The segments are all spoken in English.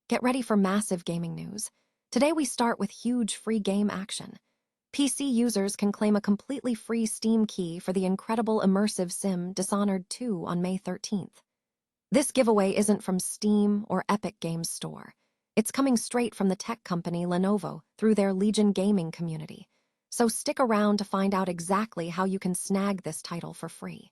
Get ready for massive gaming news. Today we start with huge free game action. PC users can claim a completely free Steam key for the incredible immersive sim Dishonored 2 on May 13th. This giveaway isn't from Steam or Epic Games Store. It's coming straight from the tech company Lenovo through their Legion gaming community. So stick around to find out exactly how you can snag this title for free.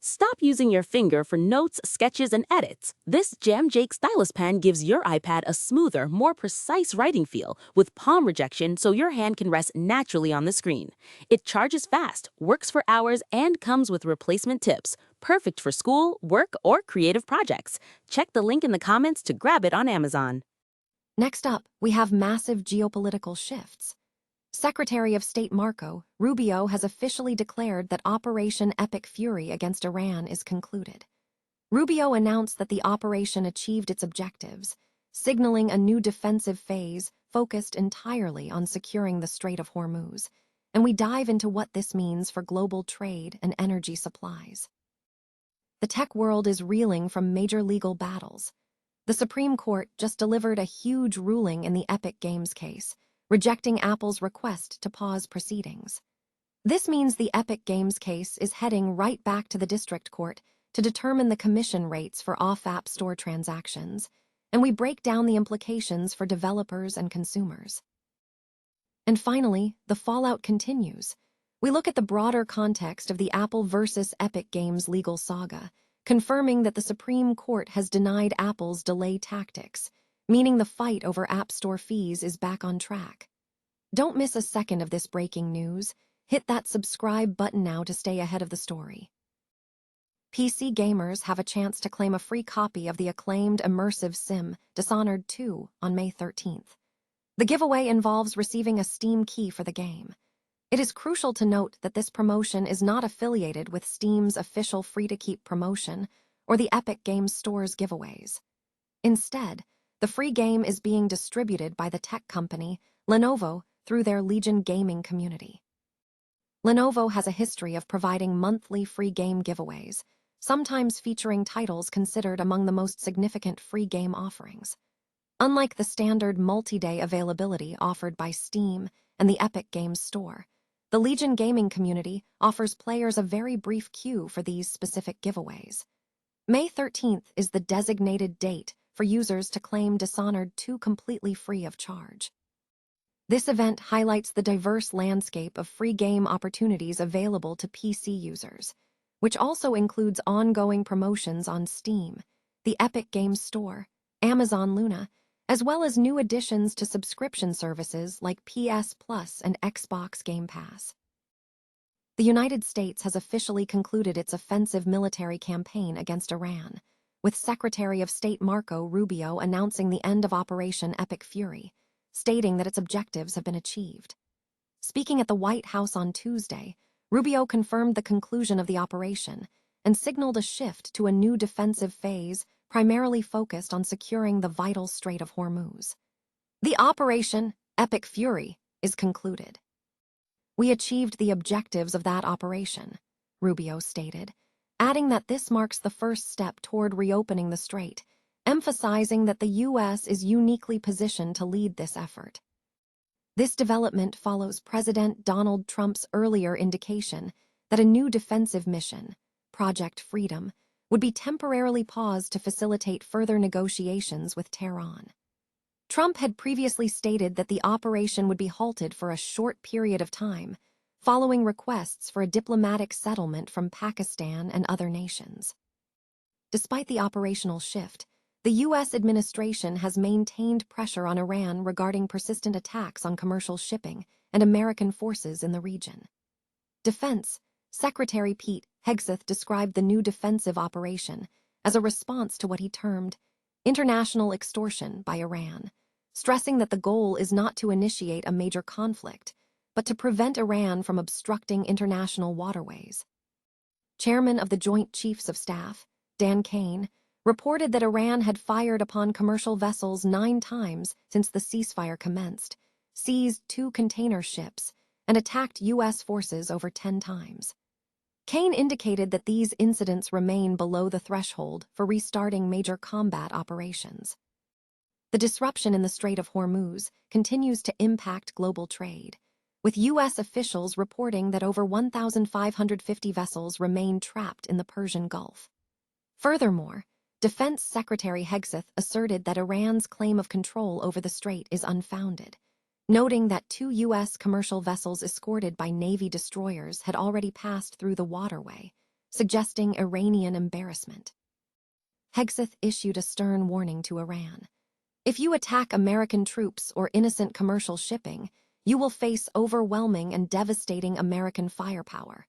Stop using your finger for notes, sketches, and edits. This Jam Jake stylus pen gives your iPad a smoother, more precise writing feel with palm rejection so your hand can rest naturally on the screen. It charges fast, works for hours, and comes with replacement tips. Perfect for school, work, or creative projects. Check the link in the comments to grab it on Amazon. Next up, we have massive geopolitical shifts. Secretary of State Marco Rubio has officially declared that Operation Epic Fury against Iran is concluded. Rubio announced that the operation achieved its objectives, signaling a new defensive phase focused entirely on securing the Strait of Hormuz, and we dive into what this means for global trade and energy supplies. The tech world is reeling from major legal battles. The Supreme Court just delivered a huge ruling in the Epic Games case, rejecting Apple's request to pause proceedings. This means the Epic Games case is heading right back to the district court to determine the commission rates for off-app store transactions, and we break down the implications for developers and consumers. And finally, the fallout continues. We look at the broader context of the Apple versus Epic Games legal saga, confirming that the Supreme Court has denied Apple's delay tactics, meaning the fight over App Store fees is back on track. Don't miss a second of this breaking news. Hit that subscribe button now to stay ahead of the story. PC gamers have a chance to claim a free copy of the acclaimed immersive sim Dishonored 2 on May 13th. The giveaway involves receiving a Steam key for the game. It is crucial to note that this promotion is not affiliated with Steam's official free-to-keep promotion or the Epic Games Store's giveaways. Instead, the free game is being distributed by the tech company Lenovo through their Legion gaming community. Lenovo has a history of providing monthly free game giveaways, sometimes featuring titles considered among the most significant free game offerings. Unlike the standard multi-day availability offered by Steam and the Epic Games Store, the Legion gaming community offers players a very brief queue for these specific giveaways. May 13th is the designated date for users to claim Dishonored 2 completely free of charge. This event highlights the diverse landscape of free game opportunities available to PC users, which also includes ongoing promotions on Steam, the Epic Games Store, Amazon Luna, as well as new additions to subscription services like PS Plus and Xbox Game Pass. The United States has officially concluded its offensive military campaign against Iran, with Secretary of State Marco Rubio announcing the end of Operation Epic Fury, stating that its objectives have been achieved. Speaking at the White House on Tuesday, Rubio confirmed the conclusion of the operation and signaled a shift to a new defensive phase primarily focused on securing the vital Strait of Hormuz. The Operation Epic Fury is concluded. We achieved the objectives of that operation, Rubio stated, adding that this marks the first step toward reopening the strait, emphasizing that the U.S. is uniquely positioned to lead this effort. This development follows President Donald Trump's earlier indication that a new defensive mission, Project Freedom, would be temporarily paused to facilitate further negotiations with Tehran. Trump had previously stated that the operation would be halted for a short period of time, following requests for a diplomatic settlement from Pakistan and other nations. Despite the operational shift, the U.S. administration has maintained pressure on Iran regarding persistent attacks on commercial shipping and American forces in the region. Defense Secretary Pete Hegseth described the new defensive operation as a response to what he termed international extortion by Iran, stressing that the goal is not to initiate a major conflict, but to prevent Iran from obstructing international waterways. Chairman of the Joint Chiefs of Staff, Dan Kane, reported that Iran had fired upon commercial vessels 9 times since the ceasefire commenced, seized 2 container ships, and attacked U.S. forces over 10 times. Kane indicated that these incidents remain below the threshold for restarting major combat operations. The disruption in the Strait of Hormuz continues to impact global trade, with U.S. officials reporting that over 1,550 vessels remain trapped in the Persian Gulf. Furthermore, Defense Secretary Hegseth asserted that Iran's claim of control over the strait is unfounded, noting that 2 U.S. commercial vessels escorted by Navy destroyers had already passed through the waterway, suggesting Iranian embarrassment. Hegseth issued a stern warning to Iran. If you attack American troops or innocent commercial shipping, you will face overwhelming and devastating American firepower.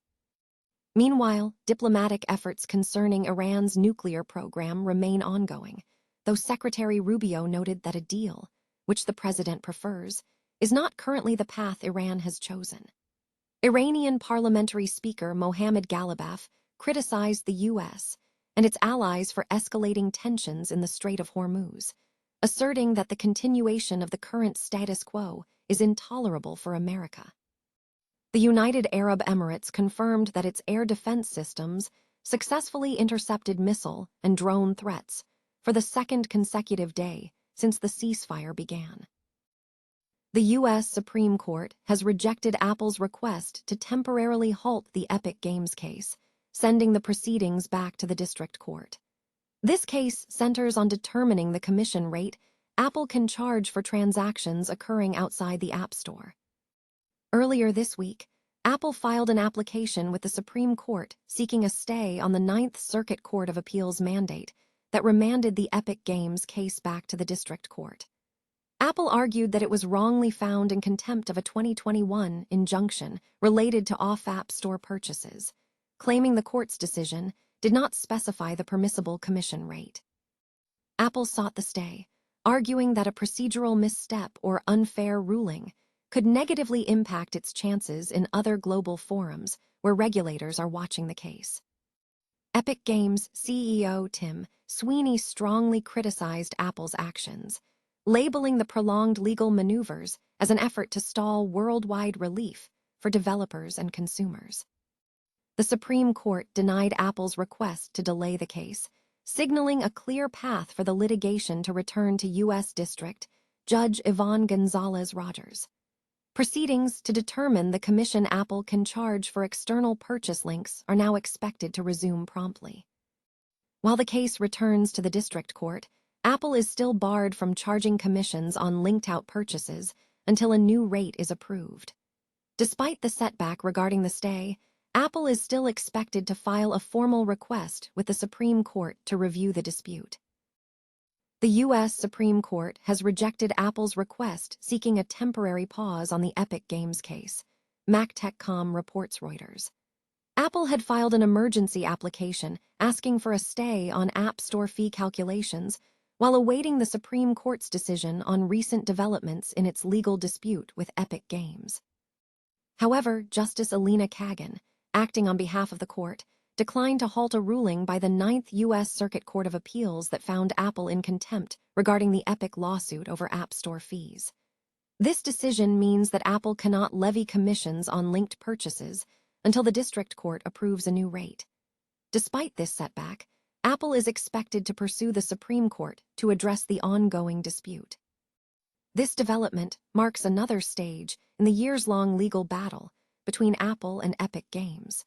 Meanwhile, diplomatic efforts concerning Iran's nuclear program remain ongoing, though Secretary Rubio noted that a deal, which the president prefers, is not currently the path Iran has chosen. Iranian parliamentary speaker Mohammad Ghalibaf criticized the U.S. and its allies for escalating tensions in the Strait of Hormuz, asserting that the continuation of the current status quo is intolerable for America. The United Arab Emirates confirmed that its air defense systems successfully intercepted missile and drone threats for the second consecutive day since the ceasefire began. The U.S. Supreme Court has rejected Apple's request to temporarily halt the Epic Games case, sending the proceedings back to the district court. This case centers on determining the commission rate Apple can charge for transactions occurring outside the App Store. Earlier this week, Apple filed an application with the Supreme Court seeking a stay on the Ninth Circuit Court of Appeals mandate that remanded the Epic Games case back to the district court. Apple argued that it was wrongly found in contempt of a 2021 injunction related to off-App Store purchases, claiming the court's decision did not specify the permissible commission rate. Apple sought the stay, arguing that a procedural misstep or unfair ruling could negatively impact its chances in other global forums where regulators are watching the case. Epic Games CEO Tim Sweeney strongly criticized Apple's actions, labeling the prolonged legal maneuvers as an effort to stall worldwide relief for developers and consumers. The Supreme Court denied Apple's request to delay the case, signaling a clear path for the litigation to return to U.S. District Judge Yvonne Gonzalez-Rogers. Proceedings to determine the commission Apple can charge for external purchase links are now expected to resume promptly. While the case returns to the district court, Apple is still barred from charging commissions on linked-out purchases until a new rate is approved. Despite the setback regarding the stay, Apple is still expected to file a formal request with the Supreme Court to review the dispute. The U.S. Supreme Court has rejected Apple's request seeking a temporary pause on the Epic Games case, MacTechCom reports Reuters. Apple had filed an emergency application asking for a stay on App Store fee calculations while awaiting the Supreme Court's decision on recent developments in its legal dispute with Epic Games. However, Justice Alina Kagan, acting on behalf of the court, declined to halt a ruling by the Ninth U.S. Circuit Court of Appeals that found Apple in contempt regarding the Epic lawsuit over App Store fees. This decision means that Apple cannot levy commissions on linked purchases until the district court approves a new rate. Despite this setback, Apple is expected to pursue the Supreme Court to address the ongoing dispute. This development marks another stage in the years-long legal battle between Apple and Epic Games.